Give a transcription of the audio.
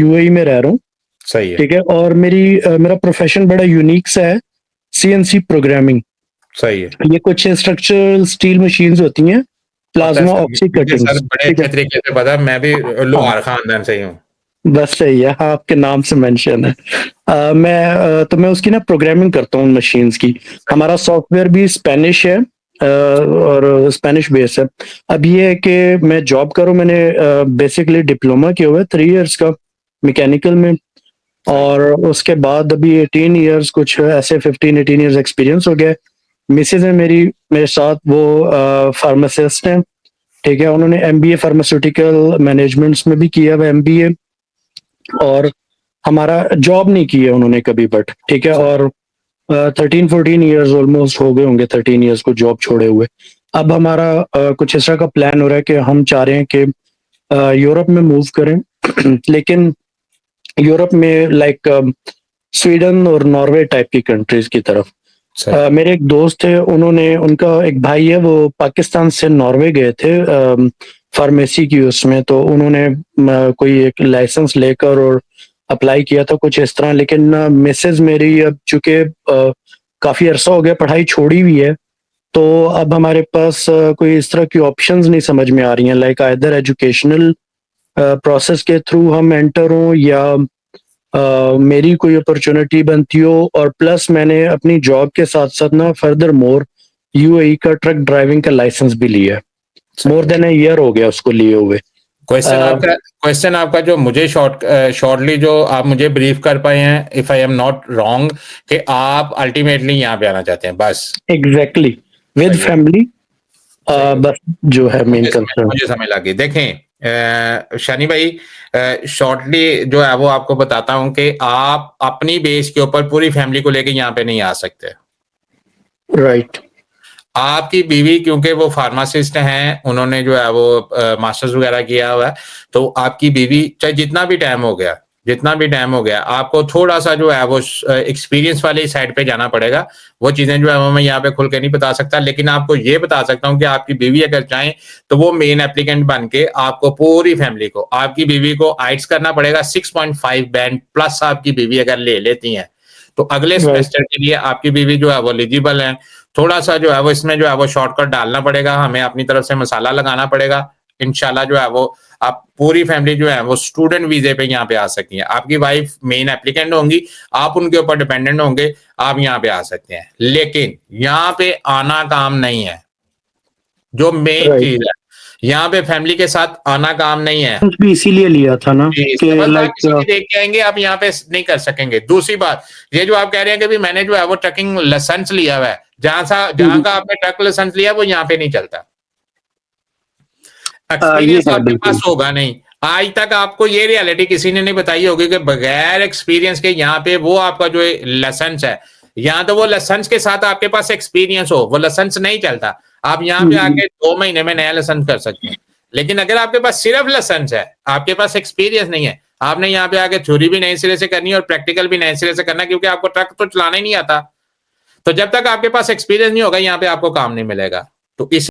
UAE में रह रहा हूँ, सही है। ठीक है? और मेरा प्रोफ़ेशन बड़ा यूनिक सा है, सीएनसी प्रोग्रामिंग। सही है। ये कुछ स्ट्रक्चरल स्टील मशीन्स होती हैं, पता है प्लाज़्मा सर, ऑक्सी मुझे सर कटिंग्स, बड़े ठीक है? अच्छे तरीके से पता है, मैं भी हाँ, लोहार खानदान से ही हूँ। बस सही है, हाँ, आपके नाम से मेंशन है। तो मैं उसकी ना प्रोग्रामिंग करता हूँ मशीन्स की। सही है। हमारा सॉफ्टवेयर भी स्पेनिश है, और स्पेनिश बेस है। अब ये है कि मैं जॉब कर रहा हूँ, मैंने बेसिकली डिप्लोमा किया हुआ है 3 इयर्स का मैकेनिकल में। सही है। और उसके बाद अभी 18 इयर्स कुछ ऐसे 15-18 इयर्स एक्सपीरियंस हो गया है। मिसेज़ है मेरी मेरे साथ, वो फार्मासिस्ट हैं, ठीक है? उन्होंने एमबीए फार्मास्यूटिकल मैनेजमेंट्स में भी किया हुआ है एमबीए, और हमारा जॉब नहीं की है उन्होंने कभी, बट ठीक है? और 13-14 इयर्स ऑलमोस्ट हो गए होंगे, 13 इयर्स को जॉब छोड़े हुए। अब हमारा कुछ इस तरह का प्लान हो रहा है कि हम चाह रहे हैं कि यूरोप में मूव करें। लेकिन यूरोप में लाइक स्वीडन और नॉर्वे टाइप की कंट्रीज़ की तरफ। सही। मेरे एक दोस्त थे, उनका एक भाई है, वो पाकिस्तान से नॉर्वे गए थे फार्मेसी की उसमें, तो उन्होंने कोई एक लाइसेंस लेकर और अप्लाई किया था कुछ इस तरह। लेकिन मिसेज़ मेरी अब चूँकि काफ़ी अरसा हो गया पढ़ाई छोड़ी हुई है, तो अब हमारे पास कोई इस तरह की ऑप्शंस नहीं समझ में आ रही हैं, लाइक आइदर एजुकेशनल प्रोसेस के थ्रू हम एंटर हों, या मेरी कोई अपॉर्च्युनिटी बनती हो, और प्लस मैंने अपनी जॉब के साथ-साथ ना फर्दर मोर यूएई का ट्रक ड्राइविंग का लाइसेंस भी लिया है। सही मोर है। देन अ ईयर हो गया उसको लिए हुए। अ, क्वेश्चन आपका जो मुझे शॉर्टली जो आप मुझे ब्रीफ कर पाए हैं, if I am not wrong, कि आप अल्टीमेटली यहाँ पे आना चाहते हैं, बस। एग्ज़ैक्टली, विद सही है। फैमिली, सही है। बस जो है मेन कंसर्न। मुझे समझ लग गई। देखें, शनि भाई, शॉर्टली जो है वो आपको बताता हूँ कि आप अपनी बेस के ऊपर पूरी फैमिली को लेके यहाँ पे नहीं आ सकते। राइट। आपकी बीवी क्योंकि वो फार्मासिस्ट हैं, उन्होंने जो है वो मास्टर्स वगैरह किया हुआ है, तो आपकी बीवी चाहे जितना भी टाइम हो गया, आपको थोड़ा-सा जो है वो एक्सपीरियंस वाली साइड पे जाना पड़ेगा। वो चीज़ें जो है वो मैं यहाँ पे खुल के नहीं बता सकता, लेकिन आपको ये बता सकता हूँ कि आपकी बीवी अगर चाहें, तो वो मेन एप्लीकेंट बन के आपको पूरी फैमिली को, आपकी बीवी को आइट्स करना पड़ेगा 6.5 बैंड प्लस। आपकी बीवी अगर ले लेती हैं, तो अगले राइट। सेमेस्टर के लिए आपकी बीवी जो है वो एलिजिबल है। थोड़ा-सा जो है वो इसमें जो है वो शॉर्टकट डालना पड़ेगा, हमें अपनी तरफ से मसाला लगाना पड़ेगा। इंशाल्लाह जो है वो आप पूरी फैमिली जो है वो स्टूडेंट वीज़े पे यहाँ पे आ सकती है। आपकी वाइफ मेन एप्लीकेंट होंगी, आप उनके ऊपर डिपेंडेंट होंगे, आप यहाँ पे आ सकते हैं। लेकिन यहाँ पे आना काम नहीं है, जो मेन राइट। चीज़ है। यहाँ पे फैमिली के साथ आना काम नहीं है। भी इसीलिए लिया था ना जी, कि समझदार किसी लाइक की देख के आएँगे, आप यहाँ पे नहीं कर सकेंगे। दूसरी बात, ये जो आप कह रहे हैं कि भई मैंने जो है वो ट्रकिंग लाइसेंस लिया हुआ है, जहाँ का आपने ट्रक लाइसेंस लिया है वो यहाँ पे नहीं चलता। ये एक्सपीरियंस है आपके बिल्कुल। पास होगा नहीं। आज तक आपको ये रियलिटी किसी ने नहीं बताई होगी कि बगैर एक्सपीरियंस के यहाँ पे वो आपका जो लाइसेंस है, यहाँ तो वो लाइसेंस के साथ आपके पास एक्सपीरियंस हो, वो लाइसेंस नहीं चलता। आप यहाँ हुँ, पे हुँ। आके 2 महीने में नया लाइसेंस कर सकते हैं। लेकिन अगर आपके पास सिर्फ लाइसेंस है, आपके पास एक्सपीरियंस नहीं है, आपने यहाँ पे आके थ्योरी भी नए सिरे से करनी है और प्रैक्टिकल भी नए सिरे से करना है, क्योंकि आपको ट्रक तो चलाना ही नहीं आता। तो जब तक आपके पास एक्सपीरियंस नहीं होगा, यहाँ पे आपको काम नहीं मिलेगा। तो इस